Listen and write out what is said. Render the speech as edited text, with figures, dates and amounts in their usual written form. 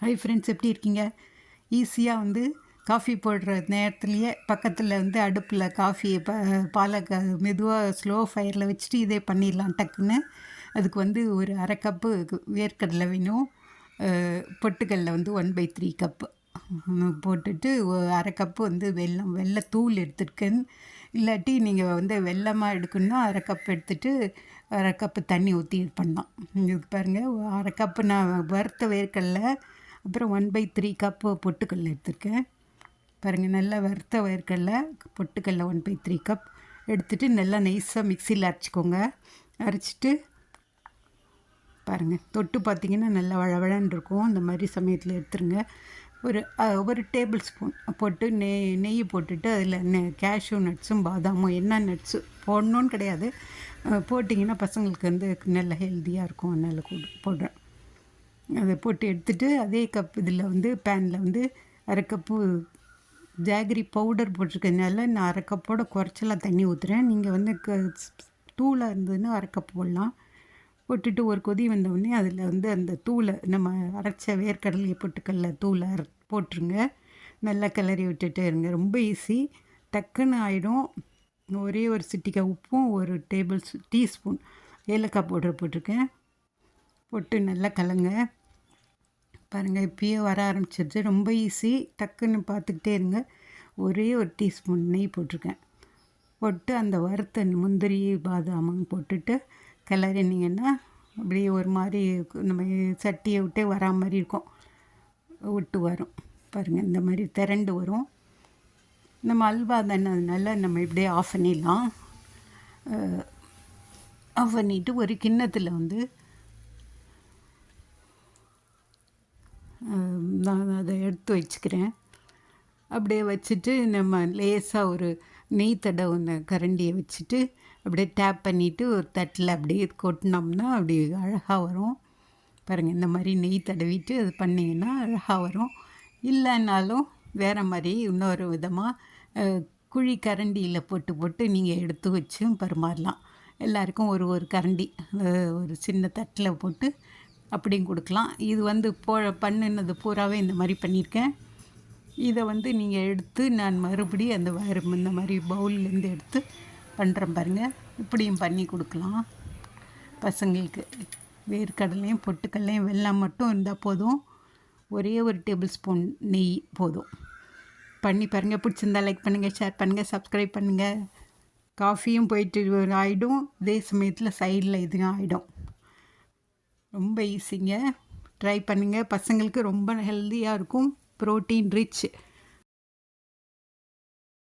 Hi friends, எப்படி இருக்கீங்க? ஈஸியாக காஃபி போடுற நேரத்துலையே பக்கத்தில் அடுப்பில் காஃபியை பாலை மெதுவாக ஸ்லோ ஃபயரில் வச்சுட்டு இதே பண்ணிடலாம் டக்குன்னு. அதுக்கு ஒரு அரை கப்பு வேர்க்கடலை வேணும். பொட்டுக்கடலை 1/3 கப்பு போட்டுட்டு அரை கப்பு வெள்ளத்தூள் எடுத்துருக்கேன். இல்லாட்டி நீங்கள் வெல்லமாக எடுக்கணுன்னா அரை கப் எடுத்துகிட்டு அரை கப்பு தண்ணி ஊற்றி இது பண்ணலாம். இது பாருங்கள், அரை கப்பு நான் வறுத்த வேர்க்கடலை, அப்புறம் 1/3 கப்பு பொட்டுக்கடலை எடுத்துருக்கேன். பாருங்கள், நல்லா வறுத்த வேர்க்கடலை, பொட்டுக்கடலை 1/3 கப் எடுத்துகிட்டு நல்லா நைஸாக மிக்சியில் அரைச்சிக்கோங்க. அரைச்சிட்டு பாருங்கள், தொட்டு பார்த்திங்கன்னா நல்லா வழவழன்னு இருக்கும். அந்த மாதிரி சமயத்தில் எடுத்துருங்க. ஒரு டேபிள் ஸ்பூன் போட்டு நெய் போட்டுட்டு அதில் கேஷ்யூ நட்ஸும் பாதாமும் என்ன நட்ஸு போடணுன்னு கிடையாது, போட்டிங்கன்னா பசங்களுக்கு நல்ல ஹெல்த்தியாக இருக்கும். அதனால் போடுறேன். அதை போட்டு எடுத்துகிட்டு அதே கப் இதில் பேனில் அரை கப்பு ஜாகரி பவுடர் போட்டிருக்கனால நான் அரை கப்போட குறைச்சலாம் தண்ணி ஊற்றுறேன். நீங்கள் தூளாக இருந்ததுன்னா அரை கப் போடலாம். போட்டுட்டு ஒரு கொதி வந்தவுடனே அதில் அந்த தூளை, நம்ம அரைச்ச வேர்க்கடலை பொட்டுக்கடலை தூளை போட்டுருங்க. நல்லா கிளறி விட்டுட்டே இருங்க. ரொம்ப ஈஸி, டக்குன்னு ஆகிடும். ஒரே ஒரு சிட்டிக்காய் உப்பும் ஒரு டீஸ்பூன் ஏலக்காய் பவுடர் போட்டிருக்கேன். போட்டு நல்லா கலங்க. பாருங்கள், இப்பயே வர ஆரம்பிச்சிருச்சு. ரொம்ப ஈஸி, டக்குன்னு பார்த்துக்கிட்டே இருங்க. ஒரே ஒரு டீஸ்பூன் நெய் போட்டிருக்கேன். போட்டு அந்த வறுத்த முந்திரி பாதாமும் போட்டுட்டு கிளறினீங்கன்னா அப்படியே ஒரு மாதிரி நம்ம சட்டியை விட்டே வரா மாதிரி இருக்கும். விட்டு வரும் பாருங்கள், இந்த மாதிரி திரண்டு வரும். நம்ம அல்வா தானே, அதனால நம்ம இப்படியே ஆஃப் பண்ணிடலாம். ஆஃப் பண்ணிவிட்டு ஒரு கிண்ணத்தில் நான் அதை எடுத்து வச்சுக்கிறேன். அப்படியே வச்சுட்டு நம்ம லேசாக ஒரு நெய் தடவை கரண்டியை வச்சுட்டு அப்படியே டேப் பண்ணிவிட்டு ஒரு தட்டில் அப்படியே கொட்டினோம்னா அப்படி அழகாக வரும். பாருங்கள், இந்த மாதிரி நெய் தடவிட்டு அது பண்ணிங்கன்னா அழகாக வரும். இல்லைன்னாலும் வேறு மாதிரி இன்னொரு விதமாக குழி கரண்டியில் போட்டு நீங்கள் எடுத்து வச்சும் பரிமாறலாம். எல்லாருக்கும் ஒரு கரண்டி ஒரு சின்ன தட்டில் போட்டு அப்படியும் கொடுக்கலாம். இது பண்ணினது பூராவே இந்த மாதிரி பண்ணியிருக்கேன். இதை நீங்கள் எடுத்து நான் மறுபடியும் இந்த மாதிரி பவுல்லேருந்து எடுத்து பண்ணுறேன் பாருங்கள். இப்படியும் பண்ணி கொடுக்கலாம் பசங்களுக்கு. வேர்க்கடலையும் பொட்டுக்கடலையும் வெல்லம் மட்டும் இருந்தால் போதும். ஒரே ஒரு டேபிள் ஸ்பூன் நெய் போதும். பண்ணி பாருங்கள். பிடிச்சிருந்தா லைக் பண்ணுங்கள், ஷேர் பண்ணுங்கள், சப்ஸ்கிரைப் பண்ணுங்கள். காஃபியும் போயிட்டு ஆகிடும், இதே சமயத்தில் சைடில் இதுவும் ஆகிடும். ரொம்ப ஈஸிங்க, ட்ரை பண்ணுங்கள். பசங்களுக்கு ரொம்ப ஹெல்த்தியாக இருக்கும், ப்ரோட்டீன் ரிச்.